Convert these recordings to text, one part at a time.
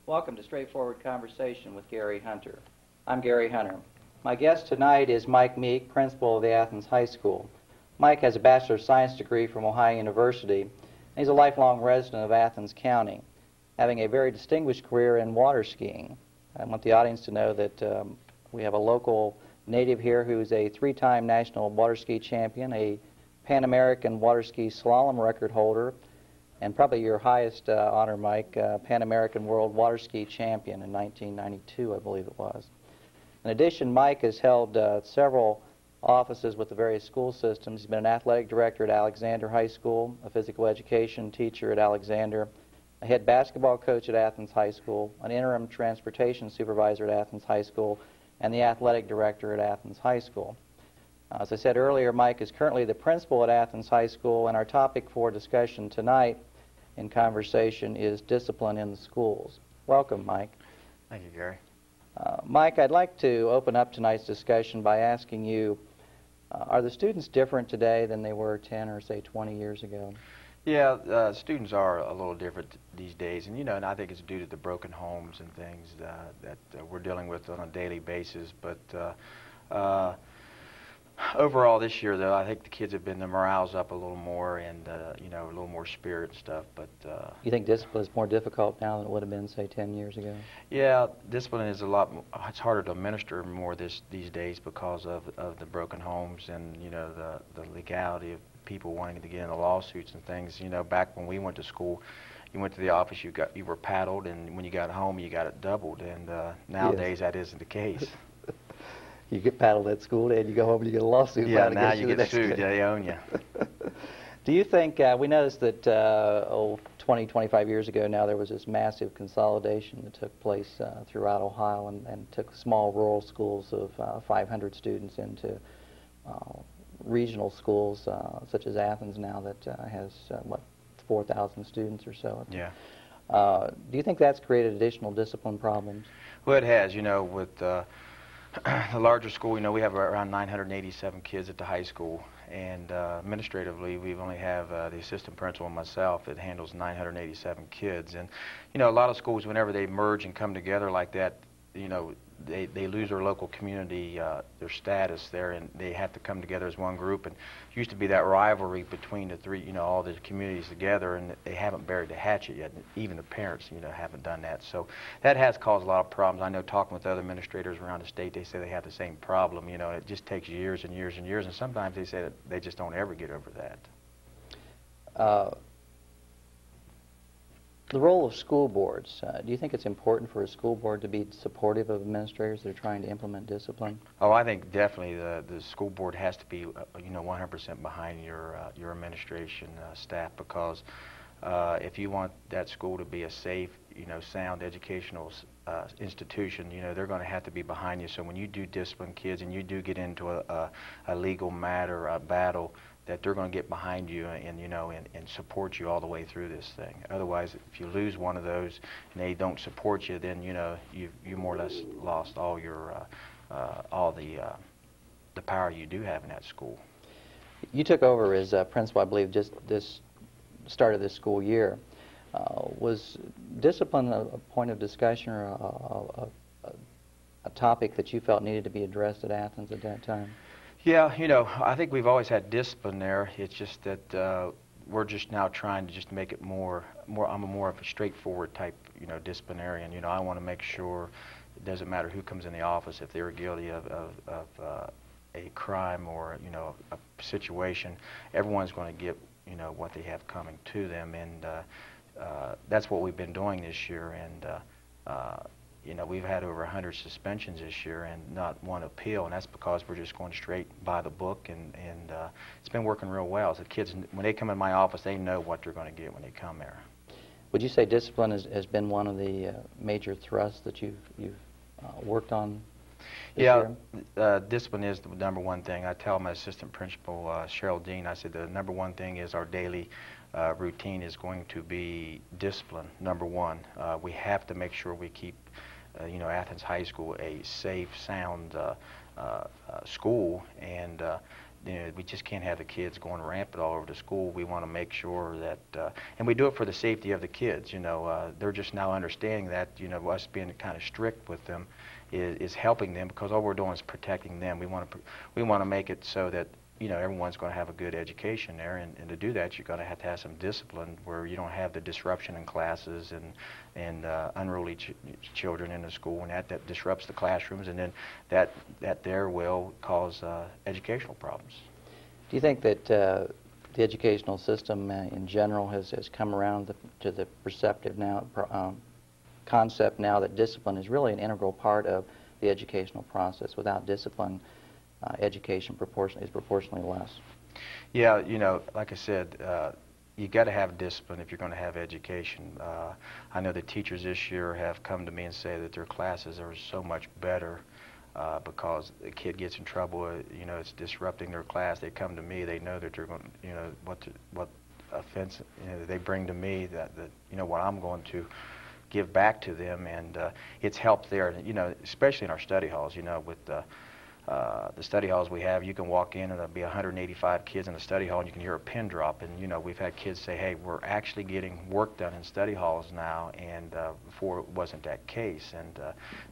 Welcome to Straightforward Conversation with Gary Hunter. I'm Gary Hunter. My guest tonight is Mike Meek, principal of the Athens High School. Mike has a Bachelor of Science degree from Ohio University, and he's a lifelong resident of Athens County, having a very distinguished career in water skiing. I want the audience to know that we have a local native here who's a three-time national water ski champion, a Pan American water ski slalom record holder, and probably your highest honor, Mike, Pan American World Water Ski Champion in 1992, I believe it was. In addition, Mike has held several offices with the various school systems. He's been an athletic director at Alexander High School, a physical education teacher at Alexander, a head basketball coach at Athens High School, an interim transportation supervisor at Athens High School, and the athletic director at Athens High School. As I said earlier, Mike is currently the principal at Athens High School, and our topic for discussion tonight in conversation is discipline in the schools. Welcome, Mike. Thank you, Gary. Mike, I'd like to open up tonight's discussion by asking you, are the students different today than they were 10 or say 20 years ago? Yeah, students are a little different these days, and and I think it's due to the broken homes and things that we're dealing with on a daily basis. But overall this year, though, I think the kids have been, the morale's up a little more, and a little more spirit and stuff. But you think discipline is more difficult now than it would have been, say, 10 years ago? Yeah, discipline is a lot. It's harder to administer more these days because of the broken homes and the legality of people wanting to get into lawsuits and things. Back when we went to school, you went to the office, you were paddled, and when you got home, you got it doubled. And nowadays, that isn't the case. You get paddled at school, and you go home and you get a lawsuit. Yeah, now you get sued. They own you. Do you think, we noticed that 20, 25 years ago now, there was this massive consolidation that took place throughout Ohio and took small rural schools of 500 students into regional schools such as Athens now that has, 4,000 students or so. Yeah. Do you think that's created additional discipline problems? Well, it has, with the larger school, we have around 987 kids at the high school, and administratively, we only have the assistant principal and myself that handles 987 kids. And, a lot of schools, whenever they merge and come together like that, they lose their local community, their status there, and they have to come together as one group. And it used to be that rivalry between the three, all the communities together, and they haven't buried the hatchet yet. Even the parents, haven't done that. So that has caused a lot of problems. I know talking with other administrators around the state, they say they have the same problem. It just takes years and years and years, and sometimes they say that they just don't ever get over that. The role of school boards, do you think it's important for a school board to be supportive of administrators that are trying to implement discipline? Oh, I think definitely the school board has to be, 100% behind your administration staff, because if you want that school to be a safe, sound educational institution, they're going to have to be behind you. So when you do discipline kids and you do get into a legal matter, a battle, that they're going to get behind you and and support you all the way through this thing. Otherwise, if you lose one of those and they don't support you, then you more or less lost all your all the power you do have in that school. You took over as principal, I believe, just this start of this school year. Was discipline a point of discussion or a topic that you felt needed to be addressed at Athens at that time? Yeah, I think we've always had discipline there. It's just that we're just now trying to just make it more. I'm more of a straightforward type, disciplinarian. I want to make sure it doesn't matter who comes in the office, if they're guilty of a crime or a situation, everyone's going to get what they have coming to them, and that's what we've been doing this year. And we've had over 100 suspensions this year and not one appeal, and that's because we're just going straight by the book, and it's been working real well. So the kids, when they come in my office, they know what they're going to get when they come there. Would you say discipline has been one of the major thrusts that you've worked on this year? Discipline is the number one thing. I tell my assistant principal, Cheryl Dean, I said the number one thing is our daily routine is going to be discipline, number one. We have to make sure we keep Athens High School a safe, sound school, and we just can't have the kids going rampant all over the school. We want to make sure that, and we do it for the safety of the kids. They're just now understanding that, us being kind of strict with them is helping them, because all we're doing is protecting them. We want to make it so that everyone's going to have a good education there, and to do that, you're going to have some discipline where you don't have the disruption in classes and unruly children in the school, and that disrupts the classrooms, and then that there will cause educational problems. Do you think that the educational system in general has come around to the perceptive now concept now that discipline is really an integral part of the educational process? Without discipline, education is proportionally less. Yeah, like I said, you got to have discipline if you're going to have education. I know the teachers this year have come to me and say that their classes are so much better because the kid gets in trouble, it's disrupting their class. They come to me, they know that they're going, what offense they bring to me, that what I'm going to give back to them, and it's helped there, especially in our study halls, with the study halls we have. You can walk in and there'll be 185 kids in the study hall, and you can hear a pin drop, and we've had kids say, hey, we're actually getting work done in study halls now, and before it wasn't that case. And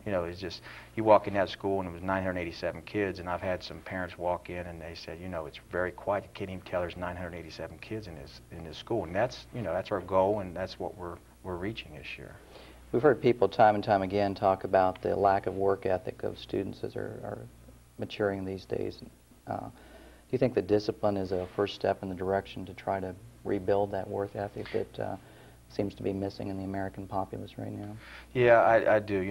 it's just, you walk in that school and it was 987 kids, and I've had some parents walk in and they said, it's very quiet, you can't even tell there's 987 kids in this school, and that's that's our goal, and that's what we're reaching this year. We've heard people time and time again talk about the lack of work ethic of students as are maturing these days. Do you think that discipline is a first step in the direction to try to rebuild that work ethic that seems to be missing in the American populace right now? Yeah, I do.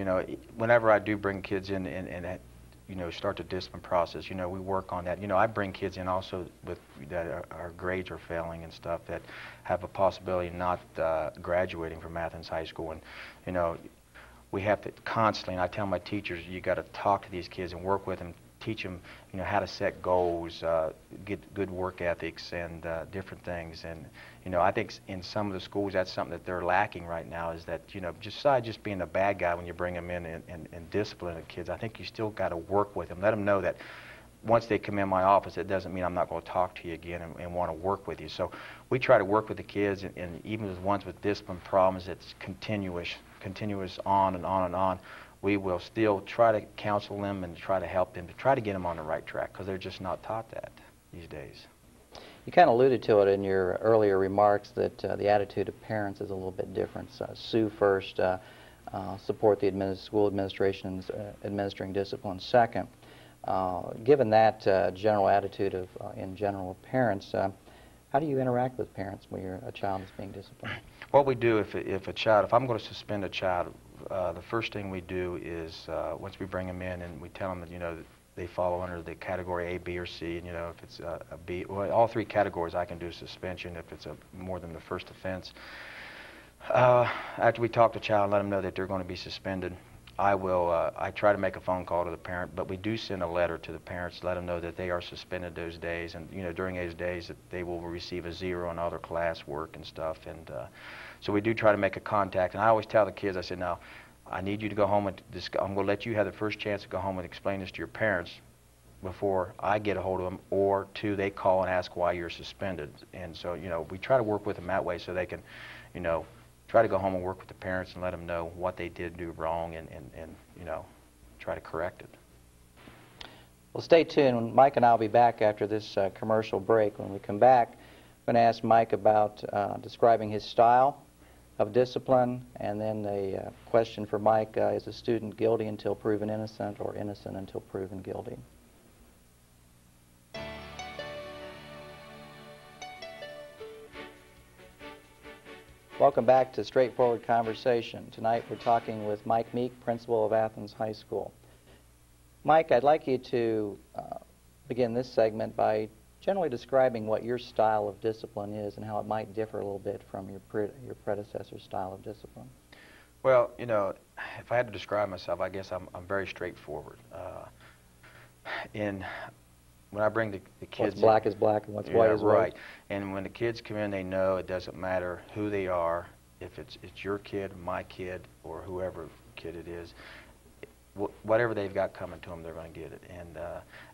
Whenever I do bring kids in and start the discipline process, we work on that. I bring kids in also with that our grades are failing and stuff, that have a possibility of not graduating from Athens High School, and we have to constantly, and I tell my teachers, you got to talk to these kids and work with them, teach them, how to set goals, get good work ethics, and different things. And I think in some of the schools that's something that they're lacking right now, is that just being a bad guy when you bring them in and discipline the kids. I think you still got to work with them, let them know that once they come in my office, it doesn't mean I'm not going to talk to you again and want to work with you. So we try to work with the kids, and even with ones with discipline problems, it's continuous on and on and on. We will still try to counsel them and try to help them, to try to get them on the right track, because they're just not taught that these days. You kind of alluded to it in your earlier remarks that the attitude of parents is a little bit different. Sue first, support the school administration's administering discipline second. Given that general attitude in general of parents, how do you interact with parents when a child is being disciplined? What we do if I'm going to suspend a child, the first thing we do is once we bring them in and we tell them that they fall under the category A, B, or C, and if it's a B, well, all three categories I can do suspension if it's more than the first offense. After we talk to the child and let them know that they're going to be suspended, I try to make a phone call to the parent, but we do send a letter to the parents to let them know that they are suspended those days, and during those days that they will receive a 0 on other class work and stuff. And so we do try to make a contact, and I always tell the kids, I said, now I need you to go home and I'm going to let you have the first chance to go home and explain this to your parents before I get a hold of them, or they call and ask why you're suspended. And so we try to work with them that way, so they can try to go home and work with the parents and let them know what they did do wrong, and try to correct it. Well, stay tuned. Mike and I will be back after this commercial break. When we come back, I'm going to ask Mike about describing his style of discipline, and then the question for Mike, is a student guilty until proven innocent, or innocent until proven guilty? Welcome back to Straightforward Conversation. Tonight we're talking with Mike Meek, principal of Athens High School. Mike, I'd like you to begin this segment by generally describing what your style of discipline is and how it might differ a little bit from your predecessor's style of discipline. Well, if I had to describe myself, I guess I'm very straightforward. When I bring the kids what's black is black and what's white is white. Right. And when the kids come in, they know it doesn't matter who they are, if it's your kid, my kid, or whoever kid it is. Whatever they've got coming to them, they're going to get it. And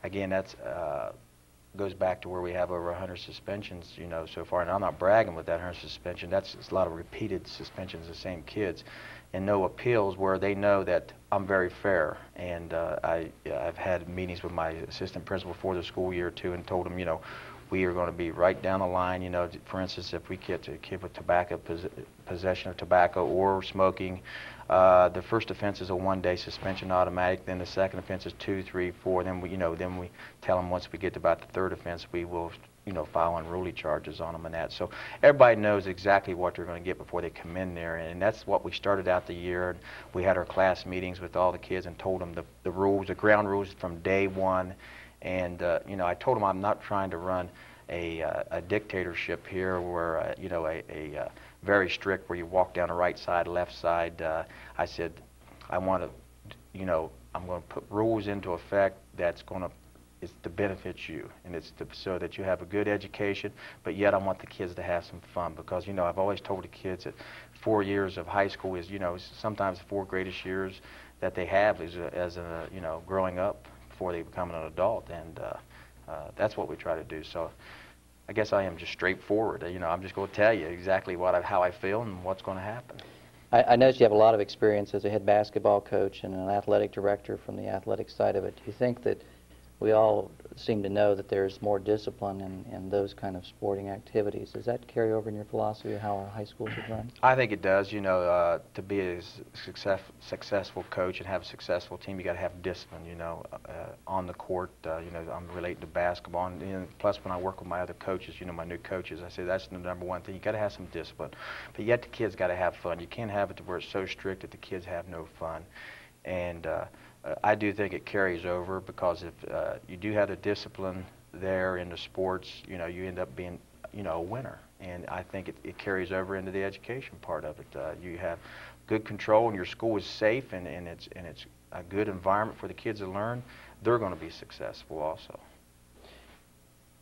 again, that's goes back to where we have over 100 suspensions, so far. And I'm not bragging with that 100 suspension. That's a lot of repeated suspensions of the same kids, and no appeals, where they know that I'm very fair. And I've had meetings with my assistant principal before the school year too, and told them, we are going to be right down the line. For instance, if we get a kid with possession of tobacco or smoking, the first offense is a 1-day suspension automatic. Then the second offense is 2, 3, 4. Then we tell them once we get to about the third offense, we will, file unruly charges on them and that. So everybody knows exactly what they're going to get before they come in there, and that's what we started out the year. We had our class meetings with all the kids and told them the rules, the ground rules from day one. And I told them I'm not trying to run a dictatorship here, where a very strict, where you walk down the right side, left side. I said I want to, I'm going to put rules into effect that's going to benefit you, and it's so that you have a good education, but yet I want the kids to have some fun, because I've always told the kids that 4 years of high school is sometimes the 4 greatest years that they have is as a growing up before they become an adult, and that's what we try to do. So I guess I am just straightforward. I'm just going to tell you exactly how I feel and what's going to happen. I noticed you have a lot of experience as a head basketball coach and an athletic director from the athletic side of it. Do you think that we all seem to know that there's more discipline in those kind of sporting activities? Does that carry over in your philosophy of how our high schools should run? I think it does. To be a successful coach and have a successful team, you got to have discipline. On the court. I'm relating to basketball, and plus when I work with my other coaches, my new coaches, I say that's the #1 thing. You got to have some discipline, but yet the kids got to have fun. You can't have it to where it's so strict that the kids have no fun, and I do think it carries over, because if you do have the discipline there in the sports, you end up being, a winner. And I think it carries over into the education part of it. You have good control, and your school is safe, and it's a good environment for the kids to learn. They're going to be successful also.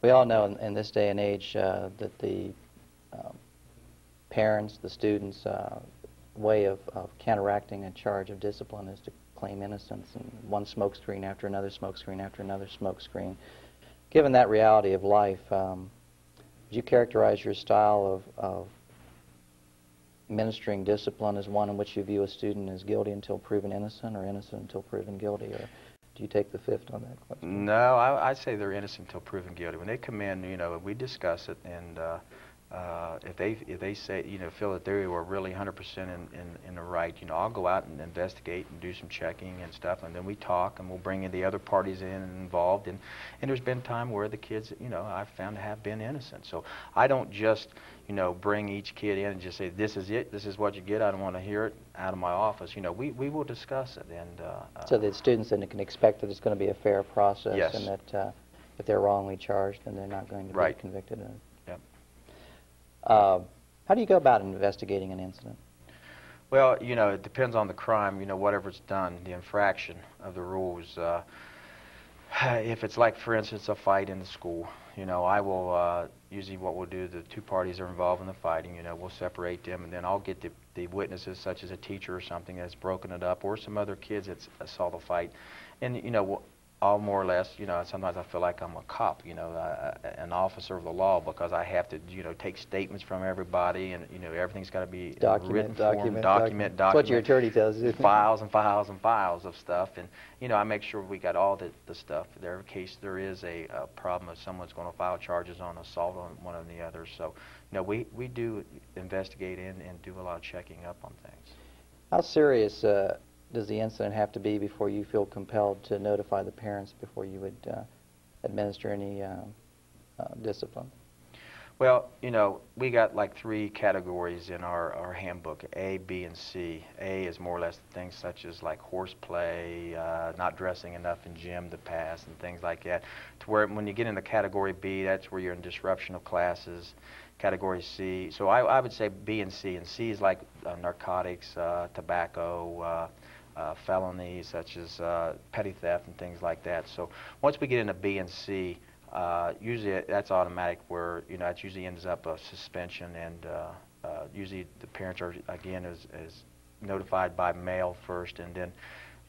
We all know in this day and age that the parents, the students' way of counteracting a charge of discipline is to claim innocence, and one smoke screen after another smoke screen after another smoke screen. Given that reality of life, would you characterize your style of administering discipline as one in which you view a student as guilty until proven innocent, or innocent until proven guilty, or do you take the fifth on that question? No, I'd say they're innocent until proven guilty. When they come in, we discuss it, and if they say, feel that they were really 100% in the right, I'll go out and investigate and do some checking and stuff, and then we talk, and we'll bring in the other parties in and involved, and there's been time where the kids, I've found to have been innocent. So I don't just, bring each kid in and just say, this is it, this is what you get, I don't want to hear it out of my office. We will discuss it. And so the students then can expect that it's going to be a fair process, yes, and that if they're wrongly charged, then they're not going to be right, convicted. Yep. How do you go about investigating an incident? Well, it depends on the crime, whatever's done, the infraction of the rules. If it's like, for instance, a fight in the school, I will, usually what we'll do, the 2 parties that are involved in the fighting, we'll separate them, and then I'll get the witnesses, such as a teacher or something that's broken it up, or some other kids that saw the fight, and, I'll more or less, sometimes I feel like I'm a cop, an officer of the law, because I have to, take statements from everybody, and, everything's got to be written form, document. That's what your attorney tells you. Files and files and files of stuff, and, I make sure we got all the stuff there in case there is a problem, if someone's going to file charges on assault on one of the others. So, we do investigate and do a lot of checking up on things. How serious does the incident have to be before you feel compelled to notify the parents before you would administer any discipline? Well, we got like 3 categories in our handbook, A, B, and C. A is more or less things such as like horseplay, not dressing enough in gym to pass, and things like that. To where when you get into category B, that's where you're in disruption of classes. Category C, so I would say B and C. And C is like narcotics, tobacco, felonies such as petty theft and things like that. So once we get into B and C, usually that's automatic, where it usually ends up a suspension, and usually the parents are again is notified by mail first, and then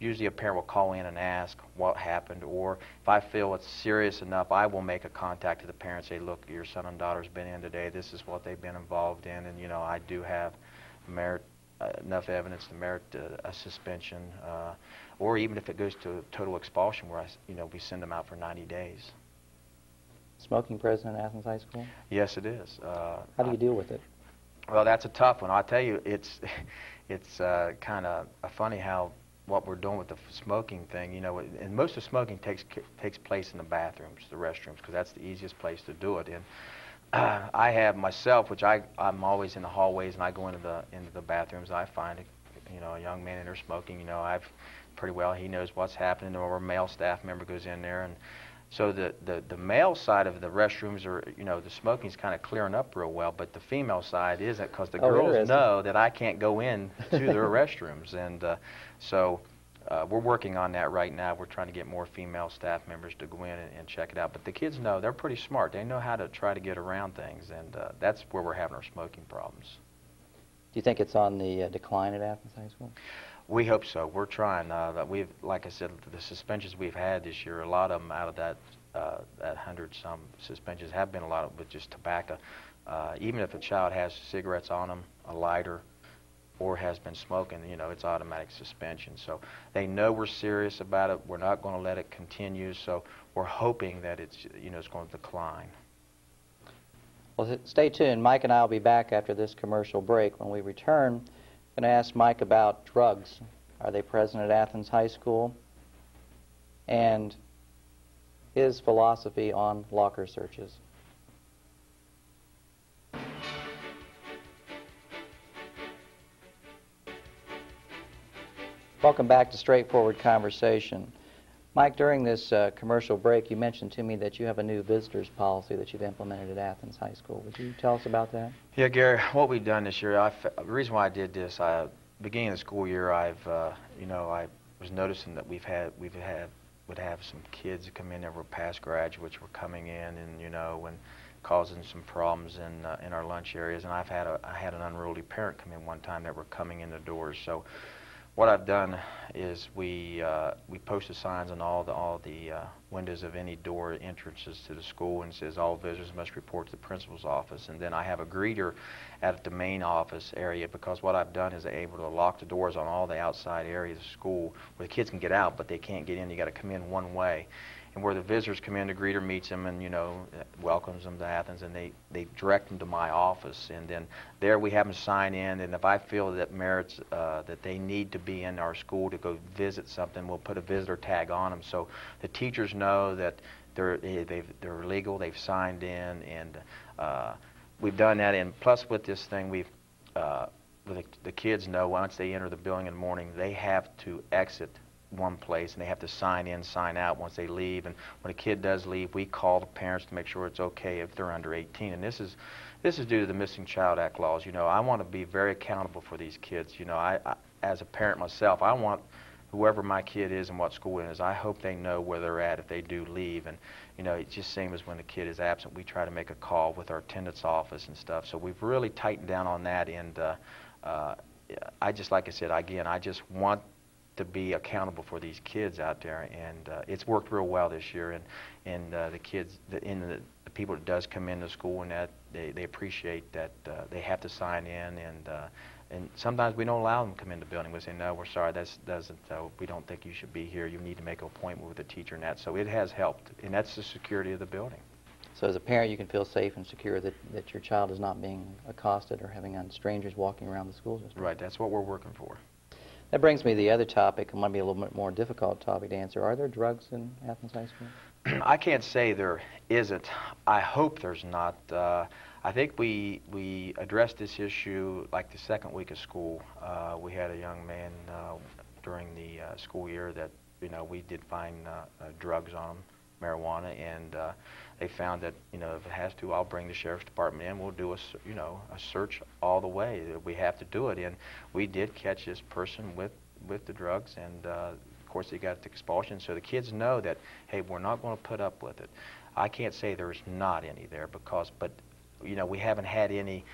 usually a parent will call in and ask what happened, or if I feel it's serious enough, I will make a contact to the parent, say, look, your son and daughter's been in today, this is what they've been involved in, and I do have merit enough evidence to merit a suspension, or even if it goes to total expulsion, where we send them out for 90 days. Smoking present at Athens High School? Yes, it is. How do you deal with it? Well, that's a tough one. I'll tell you, it's kind of funny how what we're doing with the smoking thing. And most of smoking takes place in the bathrooms, the restrooms, because that's the easiest place to do it. And I have myself, which I'm always in the hallways, and I go into the bathrooms. I find a young man in there smoking. I've pretty well, he knows what's happening, or a male staff member goes in there, and so the male side of the restrooms are, the smoking's kind of clearing up real well, but the female side isn't, because the girls know that I can't go in to their restrooms, and so we're working on that right now. We're trying to get more female staff members to go in and check it out, but the kids know, they're pretty smart. They know how to try to get around things, and that's where we're having our smoking problems. Do you think it's on the decline at Athens High School? We hope so. We're trying. Like I said, the suspensions we've had this year, a lot of them out of that 100-some suspensions have been a lot of with just tobacco. Even if a child has cigarettes on them, a lighter, or has been smoking, it's automatic suspension. So they know we're serious about it. We're not going to let it continue. So we're hoping that it's going to decline. Well, stay tuned. Mike and I will be back after this commercial break. When we return, I'm going to ask Mike about drugs. Are they present at Athens High School? And his philosophy on locker searches. Welcome back to Straightforward Conversation. Mike, during this commercial break, you mentioned to me that you have a new visitors policy that you've implemented at Athens High School. Would you tell us about that? Yeah, Gary, what we've done this year, the reason why I did this, beginning of the school year, I was noticing that would have some kids that come in that were past graduates were coming in and causing some problems in our lunch areas, and I had an unruly parent come in one time that were coming in the doors. So what I've done is we posted signs on all the windows of any door entrances to the school, and says all visitors must report to the principal's office. And then I have a greeter at the main office area, because what I've done is able to lock the doors on all the outside areas of school where the kids can get out, but they can't get in. You got to come in one way. And where the visitors come in, the greeter meets them and welcomes them to Athens, and they direct them to my office, and then there we have them sign in, and if I feel that merits that they need to be in our school to go visit something, we'll put a visitor tag on them, so the teachers know that they're legal, they've signed in, and we've done that. And plus with this thing, the kids know once they enter the building in the morning, they have to exit one place, and they have to sign in, sign out once they leave. And when a kid does leave, we call the parents to make sure it's okay if they're under 18. And this is due to the Missing Child Act laws. I want to be very accountable for these kids. I as a parent myself, I want whoever my kid is and what school it is, I hope they know where they're at if they do leave. And it's just same as when the kid is absent, we try to make a call with our attendance office and stuff. So we've really tightened down on that. And like I said, again, I just want to be accountable for these kids out there, and it's worked real well this year. And the kids, the people that does come into school, and that they appreciate that they have to sign in, and sometimes we don't allow them to come in the building. We say, no, we're sorry, we don't think you should be here. You need to make an appointment with a teacher and that. So it has helped, and that's the security of the building. So as a parent, you can feel safe and secure that your child is not being accosted or having strangers walking around the school system. Right, that's what we're working for. That brings me to the other topic. It might be a little bit more difficult topic to answer. Are there drugs in Athens High School? I can't say there isn't. I hope there's not. I think we addressed this issue like the second week of school. We had a young man during the school year that we did find drugs on him, marijuana, and they found that if it has to, I'll bring the sheriff's department in. We'll do a search all the way. We have to do it, and we did catch this person with the drugs, and of course they got the expulsion. So the kids know that, hey, we're not going to put up with it. I can't say there's not any there, but we haven't had any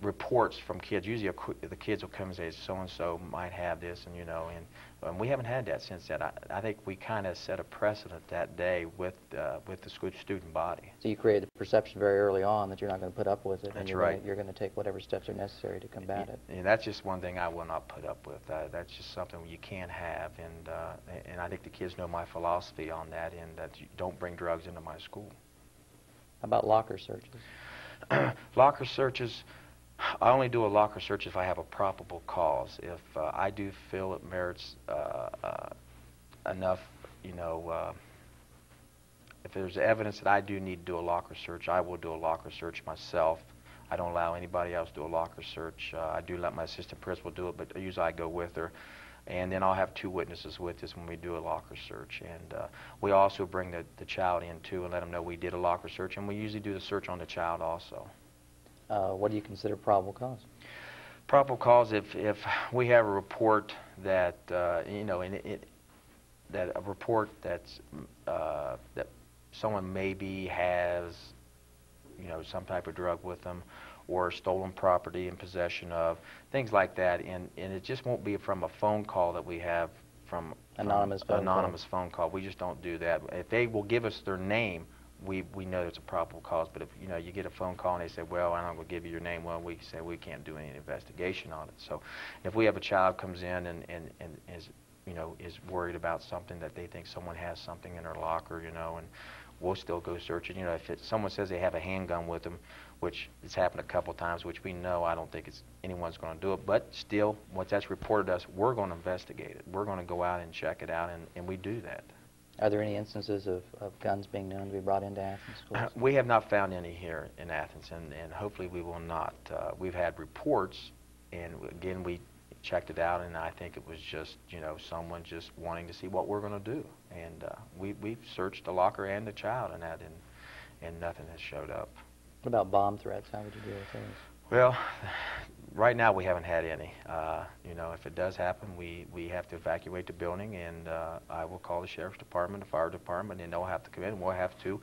reports from kids. Usually the kids will come and say, so-and-so might have this, and we haven't had that since then. I think we kind of set a precedent that day with the student body. So you created the perception very early on that you're not going to put up with it, That's and right. You're going to take whatever steps are necessary to combat it. And that's just one thing I will not put up with. That's just something you can't have, and I think the kids know my philosophy on that, and that you don't bring drugs into my school. How about locker searches? Locker searches, I only do a locker search if I have a probable cause. If I do feel it merits enough, if there's evidence that I do need to do a locker search, I will do a locker search myself. I don't allow anybody else to do a locker search. I do let my assistant principal do it, but usually I go with her. And then I'll have 2 witnesses with us when we do a locker search. And we also bring the child in too and let them know we did a locker search, and we usually do the search on the child also. What do you consider probable cause? Probable cause, if we have a report that that a report that's that someone maybe has some type of drug with them, or stolen property in possession of, things like that, and it just won't be from a phone call that we have from anonymous phone call. We just don't do that. If they will give us their name, we know it's a probable cause. But if you get a phone call and they say, well, I'm not going to give you your name, well, we say we can't do any investigation on it. So if we have a child comes in and is worried about something, that they think someone has something in their locker, and we'll still go search it. If someone says they have a handgun with them, which has happened a couple times, which we know, I don't think anyone's going to do it, but still, once that's reported to us, we're going to investigate it. We're going to go out and check it out, and we do that. Are there any instances of guns being known to be brought into Athens schools? We have not found any here in Athens, and hopefully we will not. We've had reports, and again, we checked it out, and I think it was just, someone just wanting to see what we're going to do. And we've searched the locker and the child and that, and nothing has showed up. What about bomb threats? How would you deal with those? Well, right now we haven't had any. If it does happen, we have to evacuate the building, and I will call the sheriff's department, the fire department, and they'll have to come in, and we'll have to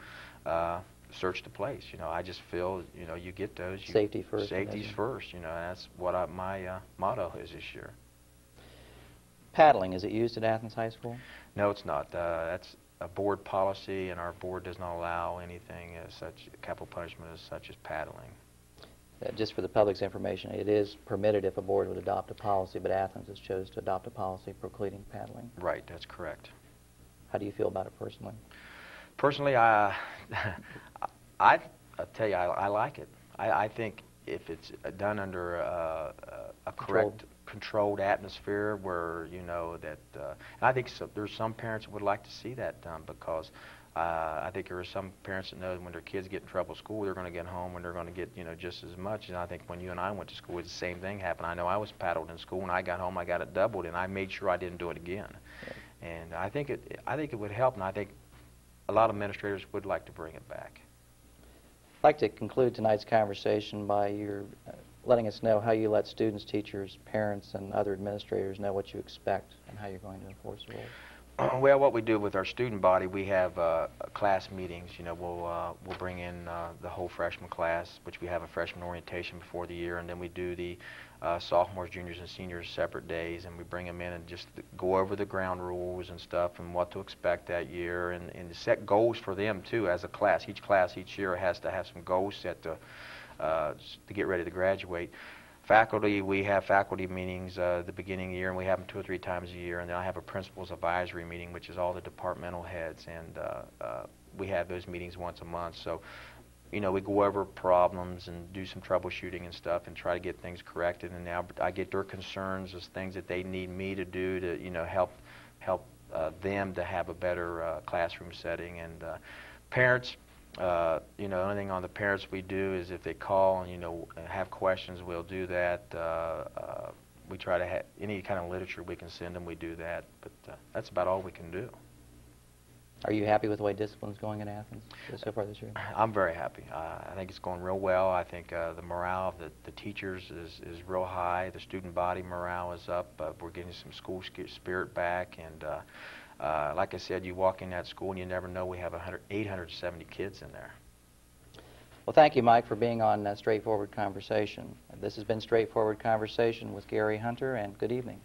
search the place. I just feel, you get those. Safety first. Safety's first. That's what my motto is this year. Paddling, is it used at Athens High School? No, it's not. That's a board policy, and our board does not allow anything as such, capital punishment as such as paddling. Just for the public's information, it is permitted if a board would adopt a policy, but Athens has chose to adopt a policy precluding paddling. Right, that's correct. How do you feel about it personally? Personally, I tell you, I like it. I think if it's done under a correct, controlled atmosphere, where that, and I think there's some parents that would like to see that done, because I think there are some parents that know when their kids get in trouble at school, they're going to get home and they're going to get just as much. And I think when you and I went to school, the same thing happened. I know I was paddled in school. When I got home, I got it doubled, and I made sure I didn't do it again. Right. And I think it would help, and I think a lot of administrators would like to bring it back. I'd like to conclude tonight's conversation by your letting us know how you let students, teachers, parents, and other administrators know what you expect and how you're going to enforce the rules. Well, what we do with our student body, we have class meetings. We'll bring in the whole freshman class, which we have a freshman orientation before the year, and then we do the sophomores, juniors, and seniors separate days, and we bring them in and just go over the ground rules and stuff and what to expect that year, and set goals for them too as a class. Each year has to have some goals set to get ready to graduate. Faculty, we have faculty meetings at the beginning of the year, and we have them 2 or 3 times a year, and then I have a principal's advisory meeting, which is all the departmental heads, and we have those meetings once a month. So, we go over problems and do some troubleshooting and stuff and try to get things corrected, and now I get their concerns as things that they need me to do to, help them to have a better classroom setting. And parents, anything on the parents we do is if they call and, have questions, we'll do that. We try to have any kind of literature we can send them, we do that. But that's about all we can do. Are you happy with the way discipline's going in Athens so far this year? I'm very happy. I think it's going real well. I think the morale of the teachers is real high. The student body morale is up. We're getting some school spirit back. And like I said, you walk in that school and you never know we have 870 kids in there. Well, thank you, Mike, for being on Straightforward Conversation. This has been Straightforward Conversation with Garry Hunter, and good evening.